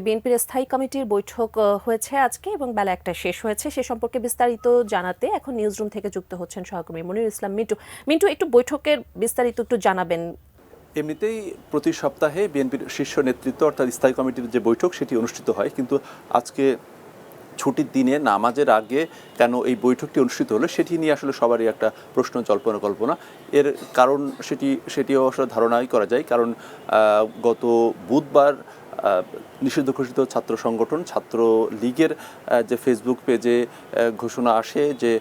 বিএনপির স্থায়ী কমিটির বৈঠক হয়েছে আজকে এবং বেলা ১টায় শেষ হয়েছে। সে সম্পর্কে বিস্তারিত জানাতে এখন নিউজরুম থেকে যুক্ত হচ্ছেন সহকর্মী মনিরুল ইসলাম মিন্টু। মিন্টু, একটু বৈঠকের বিস্তারিত একটু জানাবেন। এমনিতেই প্রতি সপ্তাহে বিএনপির শীর্ষ নেতৃত্ব অর্থাৎ স্থায়ী কমিটির যে বৈঠক সেটি অনুষ্ঠিত হয়, কিন্তু আজকে ছুটির দিনে নামাজের আগে কেন এই বৈঠকটি অনুষ্ঠিত হলো সেটি নিয়ে আসলে সবারই একটা প্রশ্ন জল্পনা কল্পনা। এর কারণ সেটিও আসলে ধারণাই করা যায়, কারণ গত বুধবার নিষিদ্ধ ঘোষিত ছাত্র সংগঠন ছাত্র লীগের যে ফেসবুক পেজে ঘোষণা আসে যে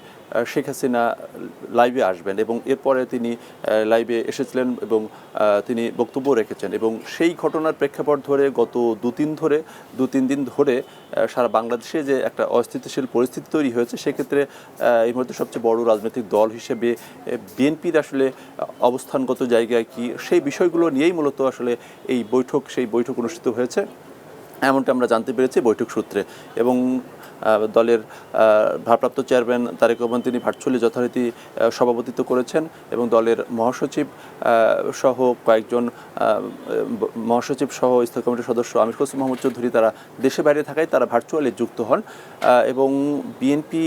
শেখ হাসিনা লাইভে আসবেন, এবং এরপরে তিনি লাইভে এসেছিলেন এবং তিনি বক্তব্য রেখেছেন, এবং সেই ঘটনার প্রেক্ষাপট ধরে গত দু তিন দিন ধরে সারা বাংলাদেশে যে একটা অস্থিতিশীল পরিস্থিতি তৈরি হয়েছে, সেক্ষেত্রে এই মুহূর্তে সবচেয়ে বড় রাজনৈতিক দল হিসেবে বিএনপির আসলে অবস্থানগত জায়গায় কি, সেই বিষয়গুলো নিয়েই মূলত আসলে সেই বৈঠক অনুষ্ঠিত হয়েছে এমনটা আমরা জানতে পেরেছি বৈঠক সূত্রে। এবং দলের ভারপ্রাপ্ত চেয়ারম্যান তারেক রহমান তিনি ভার্চুয়ালি যথারীতি সভাপতিত্ব করেছেন, এবং দলের মহাসচিব সহ কয়েকজন মহাসচিব সহ স্থায়ী কমিটির সদস্য আমির হোসেন মোহাম্মদ চৌধুরী তারা দেশে বাইরে থাকায় তারা ভার্চুয়ালি যুক্ত হন। এবং বিএনপি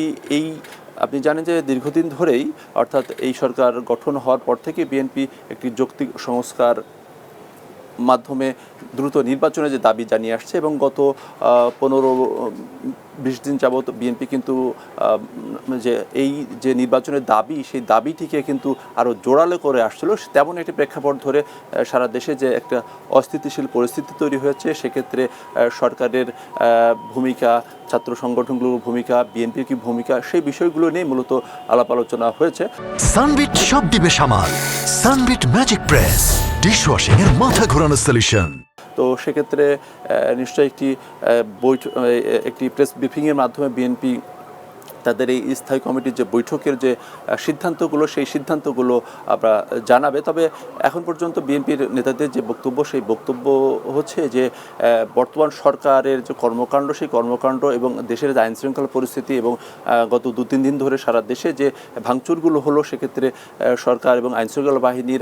আপনি জানেন যে দীর্ঘদিন ধরেই, অর্থাৎ এই সরকার গঠন হওয়ার পর থেকে বিএনপি একটি যৌক্তিক সংস্কার মাধ্যমে দ্রুত নির্বাচনে যে দাবি জানিয়ে আসছে, এবং গত 15-20 দিন যাবৎ বিএনপি কিন্তু যে নির্বাচনের দাবি, সেই দাবিটিকে কিন্তু আরও জোরালো করে আসছিল। তেমন একটি প্রেক্ষাপট ধরে সারা দেশে যে একটা অস্থিতিশীল পরিস্থিতি তৈরি হয়েছে, সেক্ষেত্রে সরকারের ভূমিকা, ছাত্র সংগঠনগুলোর ভূমিকা, বিএনপির কি ভূমিকা, সেই বিষয়গুলো নিয়ে মূলত আলাপ আলোচনা হয়েছে। সানবিট সব দিবে সামাল। সানবিট ম্যাজিক প্রেস ডিশওয়াশিং এর মাথা ঘোরানো সলিউশন। তো সেক্ষেত্রে নিশ্চয়ই একটি প্রেস ব্রিফিংয়ের মাধ্যমে বিএনপি তাদের এই স্থায়ী কমিটির যে বৈঠকের যে সিদ্ধান্তগুলো, সেই সিদ্ধান্তগুলো আমরা জানাবে। তবে এখন পর্যন্ত বিএনপির নেতাদের যে বক্তব্য, সেই বক্তব্য হচ্ছে যে বর্তমান সরকারের যে কর্মকাণ্ড, সেই কর্মকাণ্ড এবং দেশের যে আইনশৃঙ্খলা পরিস্থিতি, এবং গত 2-3 দিন ধরে সারা দেশে যে ভাঙচুরগুলো হলো, সেক্ষেত্রে সরকার এবং আইনশৃঙ্খলা বাহিনীর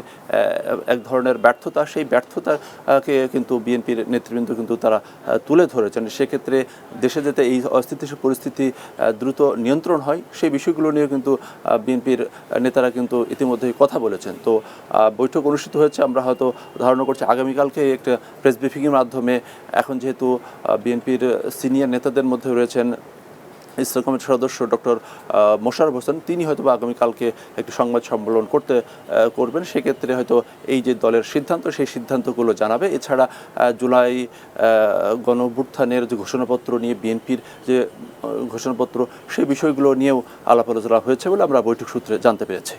এক ধরনের ব্যর্থতা, সেই ব্যর্থতাকে কিন্তু বিএনপির নেতৃবৃন্দ কিন্তু তারা তুলে ধরেছেন। সেক্ষেত্রে দেশে যাতে এই অস্থিতিশীল পরিস্থিতি দ্রুত নিয়ন্ত্রণ হয়, সেই বিষয়গুলো নিয়ে কিন্তু বিএনপির নেতারা কিন্তু ইতিমধ্যেই কথা বলেছেন। তো বৈঠক অনুষ্ঠিত হয়েছে, আমরা হয়তো ধারণা করছি আগামীকালকে একটা প্রেস ব্রিফিংয়ের মাধ্যমে, এখন যেহেতু বিএনপির সিনিয়র নেতাদের মধ্যে রয়েছেন স্থায়ী কমিটির সদস্য ডক্টর মোশাররফ হোসেন, তিনি হয়তো আগামীকালকে একটি সংবাদ সম্মেলন করবেন। সেক্ষেত্রে হয়তো এই যে দলের সিদ্ধান্ত, সেই সিদ্ধান্তগুলো জানাবে। এছাড়া জুলাই গণঅভ্যুত্থানের যে ঘোষণাপত্র নিয়ে বিএনপির যে ঘোষণাপত্র, সেই বিষয়গুলো নিয়েও আলাপ আলোচনা হয়েছে বলে আমরা বৈঠক সূত্রে জানতে পেরেছি।